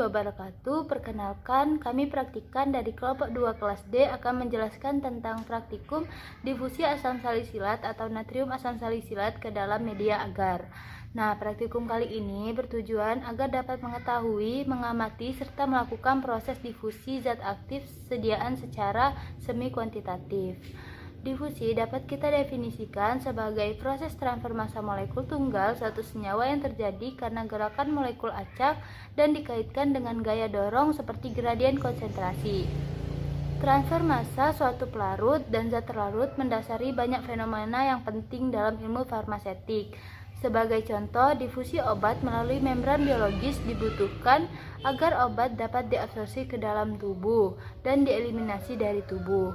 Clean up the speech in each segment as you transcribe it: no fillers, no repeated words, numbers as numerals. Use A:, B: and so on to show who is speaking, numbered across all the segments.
A: wabarakatuh. Perkenalkan, kami praktikan dari kelompok 2 kelas D akan menjelaskan tentang praktikum difusi asam salisilat atau natrium asam salisilat ke dalam media agar. Nah, praktikum kali ini bertujuan agar dapat mengetahui, mengamati, serta melakukan proses difusi zat aktif sediaan secara semi kuantitatif. Difusi dapat kita definisikan sebagai proses transfer massa molekul tunggal suatu senyawa yang terjadi karena gerakan molekul acak dan dikaitkan dengan gaya dorong seperti gradien konsentrasi. Transfer massa suatu pelarut dan zat terlarut mendasari banyak fenomena yang penting dalam ilmu farmasetik. Sebagai contoh, difusi obat melalui membran biologis dibutuhkan agar obat dapat diabsorpsi ke dalam tubuh dan dieliminasi dari tubuh.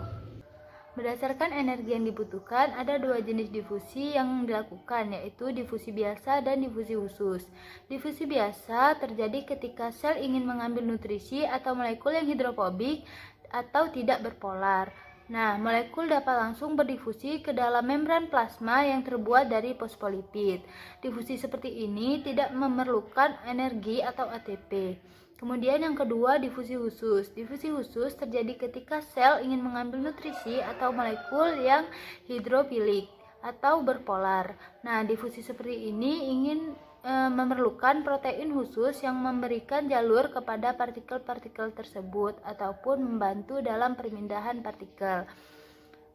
A: Berdasarkan energi yang dibutuhkan, ada dua jenis difusi yang dilakukan, yaitu difusi biasa dan difusi khusus. Difusi biasa terjadi ketika sel ingin mengambil nutrisi atau molekul yang hidrofobik atau tidak berpolar. Nah, molekul dapat langsung berdifusi ke dalam membran plasma yang terbuat dari fosfolipid. Difusi seperti ini tidak memerlukan energi atau ATP. Kemudian yang kedua, difusi khusus. Difusi khusus terjadi ketika sel ingin mengambil nutrisi atau molekul yang hidrofilik atau berpolar. Nah, difusi seperti ini ingin memerlukan protein khusus yang memberikan jalur kepada partikel-partikel tersebut ataupun membantu dalam perpindahan partikel.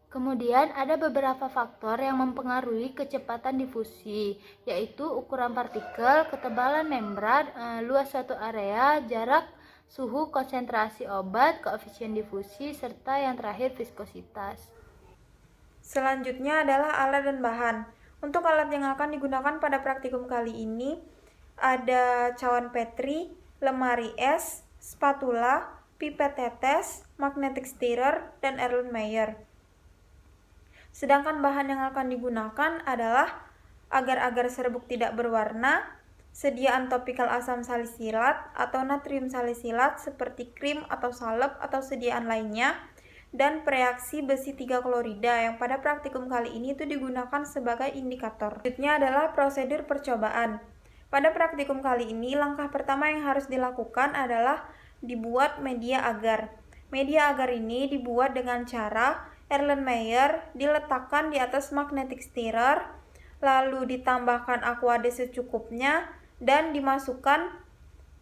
A: Kemudian ada beberapa faktor yang mempengaruhi kecepatan difusi, yaitu ukuran partikel, ketebalan membran, luas suatu area, jarak, suhu, konsentrasi obat, koefisien difusi, serta yang terakhir viskositas.
B: Selanjutnya adalah alat dan bahan. Untuk alat yang akan digunakan pada praktikum kali ini ada cawan Petri, lemari es, spatula, pipet tetes, magnetic stirrer, dan Erlenmeyer. Sedangkan bahan yang akan digunakan adalah agar-agar serbuk tidak berwarna, sediaan topikal asam salisilat atau natrium salisilat seperti krim atau salep atau sediaan lainnya, dan preaksi besi 3 klorida yang pada praktikum kali ini itu digunakan sebagai indikator. Selanjutnya adalah prosedur percobaan. Pada praktikum kali ini, langkah pertama yang harus dilakukan adalah dibuat media agar. Media agar ini dibuat dengan cara Erlenmeyer diletakkan di atas magnetic stirrer, lalu ditambahkan aquade secukupnya, dan dimasukkan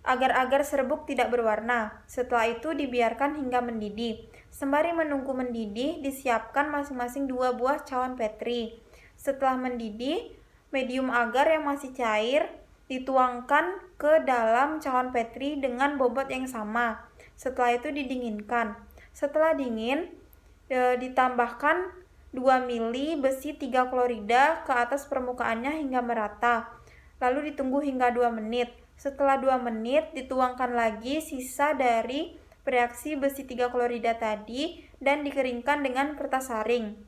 B: agar-agar serbuk tidak berwarna. Setelah itu dibiarkan hingga mendidih. Sembari menunggu mendidih, disiapkan masing-masing 2 buah cawan Petri. Setelah mendidih, medium agar yang masih cair dituangkan ke dalam cawan Petri dengan bobot yang sama. Setelah itu didinginkan. Setelah dingin, ditambahkan 2 mili besi 3 klorida ke atas permukaannya hingga merata. Lalu ditunggu hingga 2 menit. Setelah 2 menit, dituangkan lagi sisa dari reaksi besi 3 klorida tadi dan dikeringkan dengan kertas saring.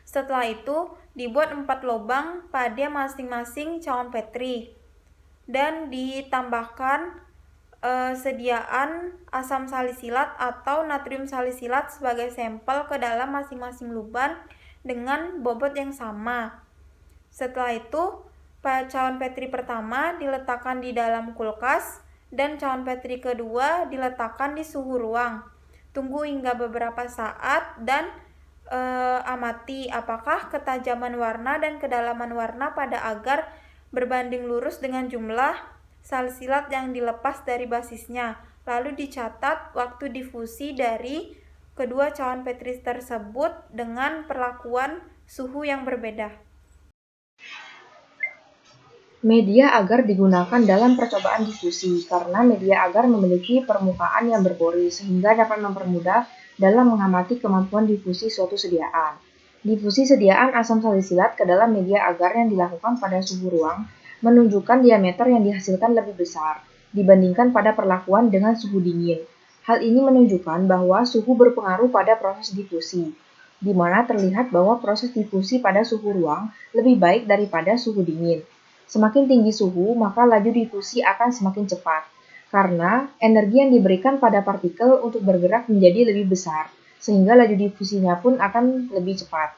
B: Setelah itu, dibuat 4 lubang pada masing-masing cawan Petri dan ditambahkan sediaan asam salisilat atau natrium salisilat sebagai sampel ke dalam masing-masing lubang dengan bobot yang sama. Setelah itu, cawan Petri pertama diletakkan di dalam kulkas dan cawan Petri kedua diletakkan di suhu ruang. Tunggu hingga beberapa saat dan amati apakah ketajaman warna dan kedalaman warna pada agar berbanding lurus dengan jumlah salisilat yang dilepas dari basisnya. Lalu dicatat waktu difusi dari kedua cawan Petri tersebut dengan perlakuan suhu yang berbeda.
C: Media agar digunakan dalam percobaan difusi karena media agar memiliki permukaan yang berpori sehingga dapat mempermudah dalam mengamati kemampuan difusi suatu sediaan. Difusi sediaan asam salisilat ke dalam media agar yang dilakukan pada suhu ruang menunjukkan diameter yang dihasilkan lebih besar dibandingkan pada perlakuan dengan suhu dingin. Hal ini menunjukkan bahwa suhu berpengaruh pada proses difusi, di mana terlihat bahwa proses difusi pada suhu ruang lebih baik daripada suhu dingin. Semakin tinggi suhu, maka laju difusi akan semakin cepat, karena energi yang diberikan pada partikel untuk bergerak menjadi lebih besar, sehingga laju difusinya pun akan lebih cepat.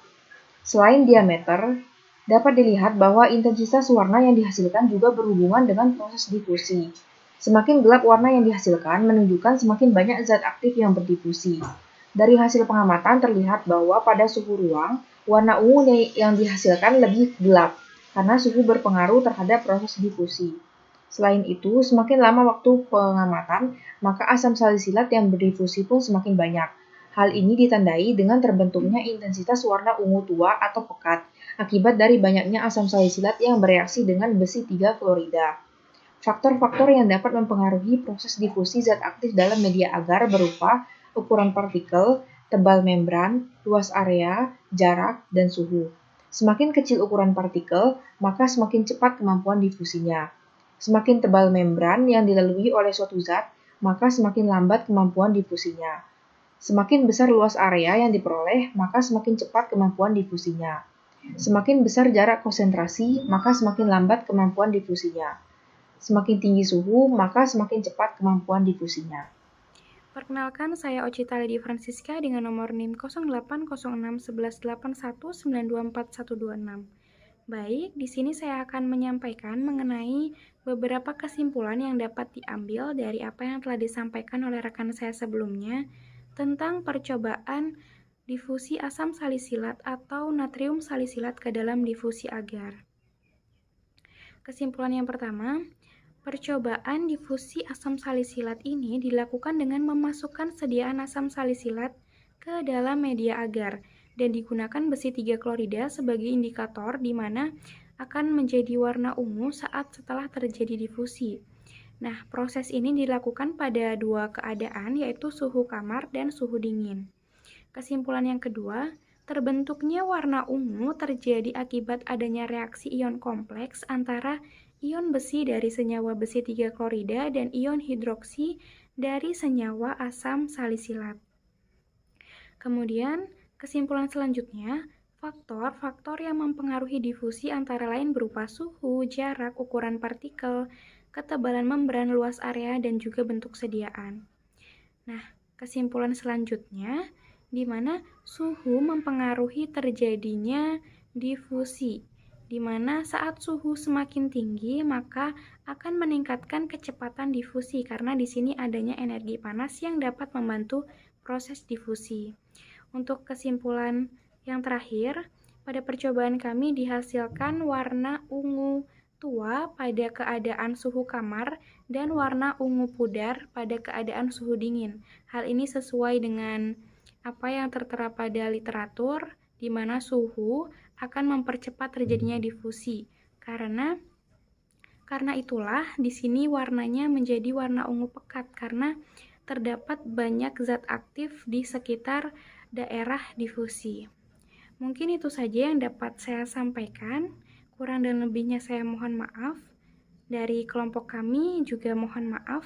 C: Selain diameter, dapat dilihat bahwa intensitas warna yang dihasilkan juga berhubungan dengan proses difusi. Semakin gelap warna yang dihasilkan menunjukkan semakin banyak zat aktif yang berdifusi. Dari hasil pengamatan terlihat bahwa pada suhu ruang, warna ungu yang dihasilkan lebih gelap karena suhu berpengaruh terhadap proses difusi. Selain itu, semakin lama waktu pengamatan, maka asam salisilat yang berdifusi pun semakin banyak. Hal ini ditandai dengan terbentuknya intensitas warna ungu tua atau pekat akibat dari banyaknya asam salisilat yang bereaksi dengan besi 3 klorida. Faktor-faktor yang dapat mempengaruhi proses difusi zat aktif dalam media agar berupa ukuran partikel, tebal membran, luas area, jarak, dan suhu. Semakin kecil ukuran partikel, maka semakin cepat kemampuan difusinya. Semakin tebal membran yang dilalui oleh suatu zat, maka semakin lambat kemampuan difusinya. Semakin besar luas area yang diperoleh, maka semakin cepat kemampuan difusinya. Semakin besar jarak konsentrasi, maka semakin lambat kemampuan difusinya. Semakin tinggi suhu, maka semakin cepat kemampuan difusinya.
D: Perkenalkan, saya Ocita Lady Francisca dengan nomor NIM 08061181924126. Baik, di sini saya akan menyampaikan mengenai beberapa kesimpulan yang dapat diambil dari apa yang telah disampaikan oleh rekan saya sebelumnya tentang percobaan difusi asam salisilat atau natrium salisilat ke dalam difusi agar. Kesimpulan yang pertama, percobaan difusi asam salisilat ini dilakukan dengan memasukkan sediaan asam salisilat ke dalam media agar dan digunakan besi 3 klorida sebagai indikator di mana akan menjadi warna ungu saat setelah terjadi difusi. Nah, proses ini dilakukan pada dua keadaan, yaitu suhu kamar dan suhu dingin. Kesimpulan yang kedua, terbentuknya warna ungu terjadi akibat adanya reaksi ion kompleks antara ion besi dari senyawa besi 3 klorida dan ion hidroksi dari senyawa asam salisilat. Kemudian, kesimpulan selanjutnya, faktor-faktor yang mempengaruhi difusi antara lain berupa suhu, jarak, ukuran partikel, ketebalan membran, luas area, dan juga bentuk sediaan. Nah, kesimpulan selanjutnya, di mana suhu mempengaruhi terjadinya difusi, di mana saat suhu semakin tinggi maka akan meningkatkan kecepatan difusi karena di sini adanya energi panas yang dapat membantu proses difusi. Untuk kesimpulan yang terakhir, pada percobaan kami dihasilkan warna ungu tua pada keadaan suhu kamar dan warna ungu pudar pada keadaan suhu dingin. Hal ini sesuai dengan apa yang tertera pada literatur, di mana suhu akan mempercepat terjadinya difusi. Karena itulah di sini warnanya menjadi warna ungu pekat karena terdapat banyak zat aktif di sekitar daerah difusi. Mungkin itu saja yang dapat saya sampaikan. Kurang dan lebihnya saya mohon maaf. Dari kelompok kami juga mohon maaf.